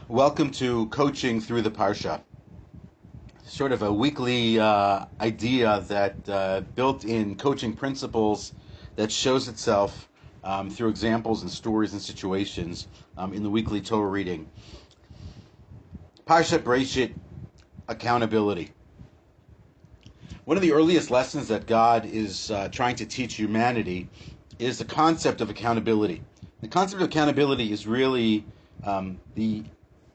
Welcome to Coaching Through the Parsha. Sort of a weekly idea that built in coaching principles that shows itself through examples and stories and situations in the weekly Torah reading. Parshat Bereshit, accountability. One of the earliest lessons that God is trying to teach humanity is the concept of accountability. The concept of accountability is really the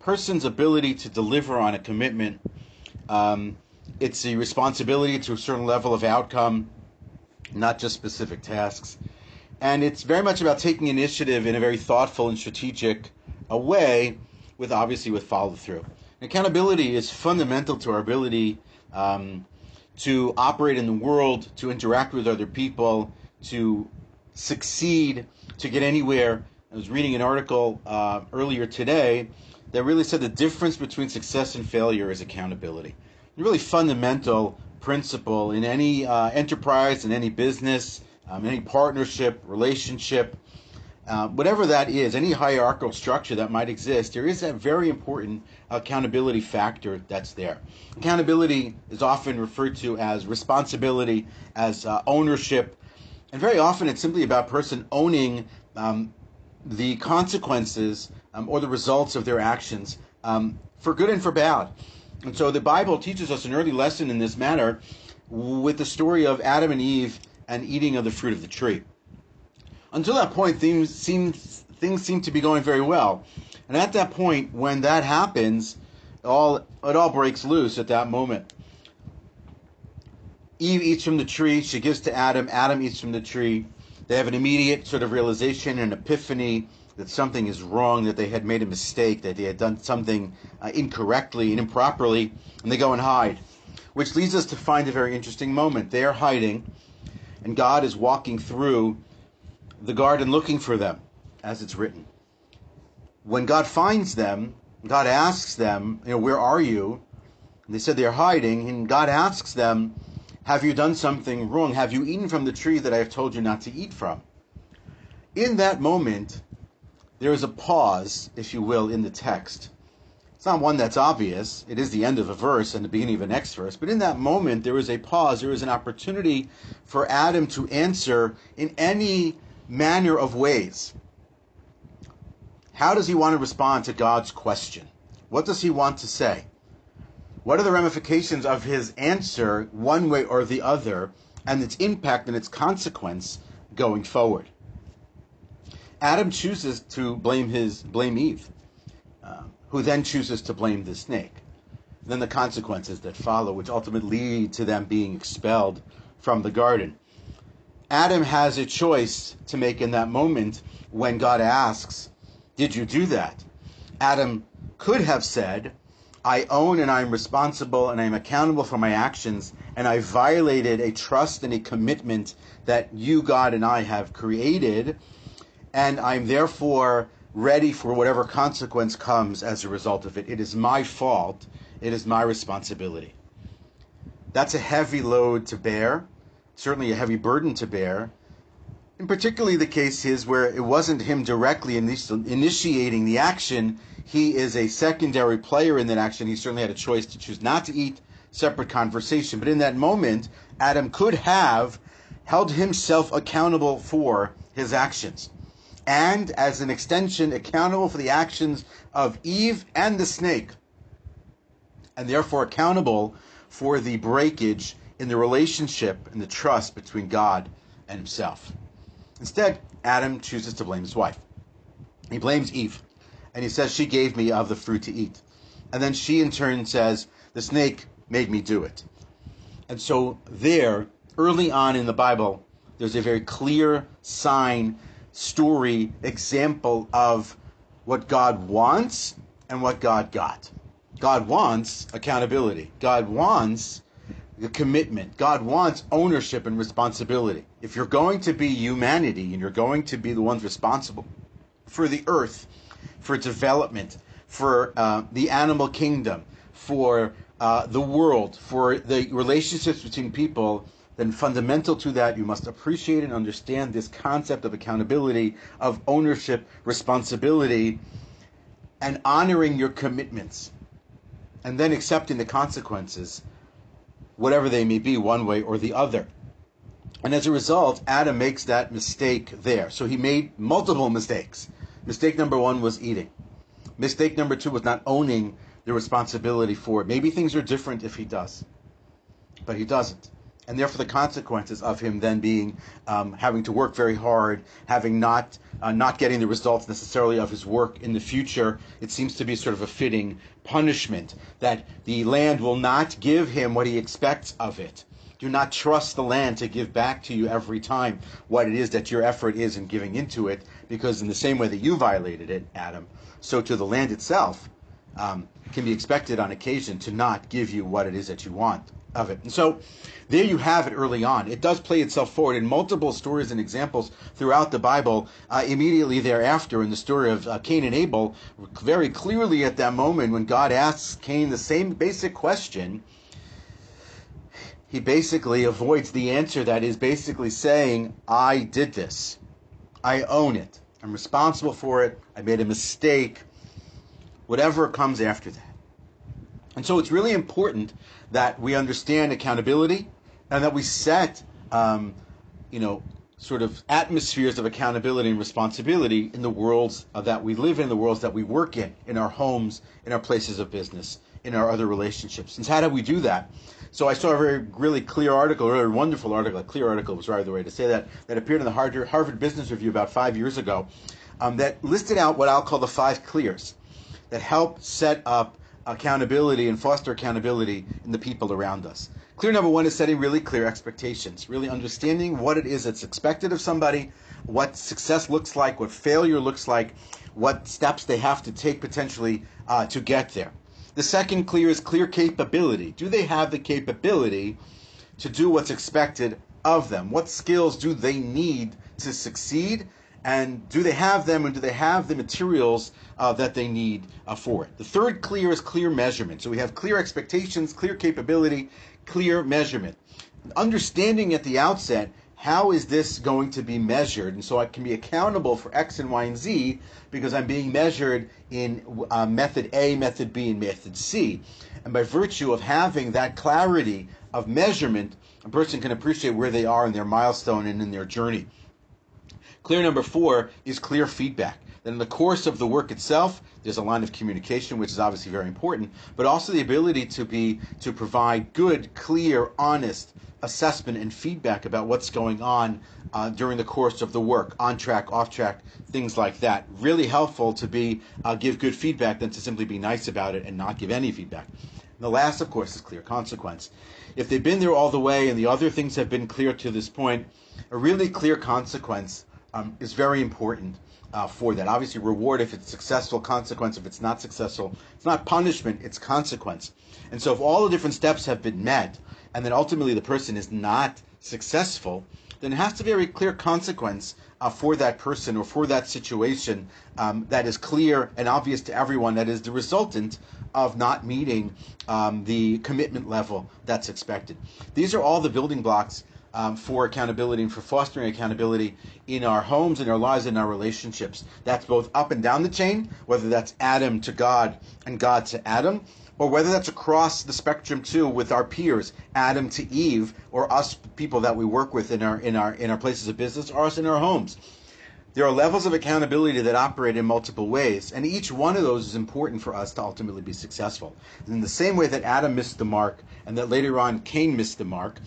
person's ability to deliver on a commitment. It's a responsibility to a certain level of outcome, not just specific tasks. And it's very much about taking initiative in a very thoughtful and strategic way, obviously with follow through. Accountability is fundamental to our ability to operate in the world, to interact with other people, to succeed, to get anywhere. I was reading an article earlier today that really said the difference between success and failure is accountability. A really fundamental principle in any enterprise, in any business, any partnership, relationship, whatever that is, any hierarchical structure that might exist, there is a very important accountability factor that's there. Accountability is often referred to as responsibility, as ownership, and very often it's simply about a person owning the consequences or the results of their actions for good and for bad. And so the Bible teaches us an early lesson in this matter with the story of Adam and Eve and eating of the fruit of the tree. Until that point, things seem to be going very well. And at that point, when that happens, it all breaks loose at that moment. Eve eats from the tree. She gives to Adam. Adam eats from the tree. They have an immediate sort of realization, an epiphany that something is wrong, that they had made a mistake, that they had done something incorrectly and improperly, and they go and hide. Which leads us to find a very interesting moment. They are hiding, and God is walking through the garden looking for them, as it's written. When God finds them, God asks them, where are you? And they said they're hiding, and God asks them, have you done something wrong? Have you eaten from the tree that I have told you not to eat from? In that moment, there is a pause, if you will, in the text. It's not one that's obvious. It is the end of a verse and the beginning of the next verse. But in that moment, there is a pause. There is an opportunity for Adam to answer in any manner of ways. How does he want to respond to God's question? What does he want to say? What are the ramifications of his answer, one way or the other, and its impact and its consequence going forward? Adam chooses to blame Eve, who then chooses to blame the snake. Then the consequences that follow, which ultimately lead to them being expelled from the garden. Adam has a choice to make in that moment when God asks, did you do that? Adam could have said, I own and I'm responsible and I'm accountable for my actions, and I violated a trust and a commitment that you, God, and I have created, and I'm therefore ready for whatever consequence comes as a result of it. It is my fault. It is my responsibility. That's a heavy load to bear, certainly a heavy burden to bear. And particularly the case is where it wasn't him directly initiating the action. He is a secondary player in that action. He certainly had a choice to choose not to eat, separate conversation. But in that moment, Adam could have held himself accountable for his actions. And as an extension, accountable for the actions of Eve and the snake. And therefore accountable for the breakage in the relationship and the trust between God and himself. Instead, Adam chooses to blame his wife. He blames Eve, and he says, she gave me of the fruit to eat. And then she in turn says, the snake made me do it. And so there, early on in the Bible, there's a very clear sign, story, example of what God wants and what God got. God wants accountability. God wants the commitment. God wants ownership and responsibility. If you're going to be humanity and you're going to be the ones responsible for the earth, for development, for the animal kingdom, for the world, for the relationships between people, then fundamental to that, you must appreciate and understand this concept of accountability, of ownership, responsibility, and honoring your commitments, and then accepting the consequences, whatever they may be, one way or the other. And as a result, Adam makes that mistake there. So he made multiple mistakes. Mistake number one was eating. Mistake number two was not owning the responsibility for it. Maybe things are different if he does, but he doesn't. And therefore the consequences of him then being having to work very hard, having not getting the results necessarily of his work in the future, it seems to be sort of a fitting punishment that the land will not give him what he expects of it. Do not trust the land to give back to you every time what it is that your effort is in giving into it, because in the same way that you violated it, Adam, so to the land itself can be expected on occasion to not give you what it is that you want of it. And so there you have it early on. It does play itself forward in multiple stories and examples throughout the Bible. Immediately thereafter, in the story of Cain and Abel, very clearly at that moment when God asks Cain the same basic question, he basically avoids the answer that is basically saying, I did this. I own it. I'm responsible for it. I made a mistake. Whatever comes after that. And so it's really important that we understand accountability and that we set, sort of atmospheres of accountability and responsibility in the worlds that we live in, the worlds that we work in our homes, in our places of business, in our other relationships. And how do we do that? So I saw a really clear article, a really wonderful article, a clear article was rather the way to say that appeared in the Harvard Business Review about 5 years ago, that listed out what I'll call the 5 clears that help set up accountability and foster accountability in the people around us. Clear number 1 is setting really clear expectations, really understanding what it is that's expected of somebody, what success looks like, what failure looks like, what steps they have to take potentially to get there. The second clear is clear capability. Do they have the capability to do what's expected of them? What skills do they need to succeed? And do they have them, and do they have the materials that they need for it? The third clear is clear measurement. So we have clear expectations, clear capability, clear measurement. Understanding at the outset, how is this going to be measured? And so I can be accountable for X and Y and Z because I'm being measured in method A, method B, and method C. And by virtue of having that clarity of measurement, a person can appreciate where they are in their milestone and in their journey. Clear number 4 is clear feedback. That in the course of the work itself, there's a line of communication, which is obviously very important, but also the ability to provide good, clear, honest assessment and feedback about what's going on during the course of the work, on track, off track, things like that. Really helpful to give good feedback than to simply be nice about it and not give any feedback. And the last, of course, is clear consequence. If they've been there all the way and the other things have been clear to this point, a really clear consequence is very important for that. Obviously, reward if it's successful, consequence if it's not successful. It's not punishment, it's consequence. And so if all the different steps have been met, and then ultimately the person is not successful, then it has to be a very clear consequence for that person or for that situation that is clear and obvious to everyone, that is the resultant of not meeting the commitment level that's expected. These are all the building blocks for accountability and for fostering accountability in our homes, in our lives, in our relationships. That's both up and down the chain, whether that's Adam to God and God to Adam, or whether that's across the spectrum too with our peers, Adam to Eve, or us people that we work with in our places of business, or us in our homes. There are levels of accountability that operate in multiple ways, and each one of those is important for us to ultimately be successful. In the same way that Adam missed the mark, and that later on Cain missed the mark,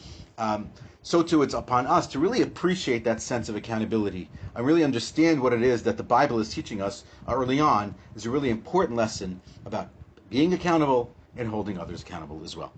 so too it's upon us to really appreciate that sense of accountability and really understand what it is that the Bible is teaching us early on is a really important lesson about being accountable and holding others accountable as well.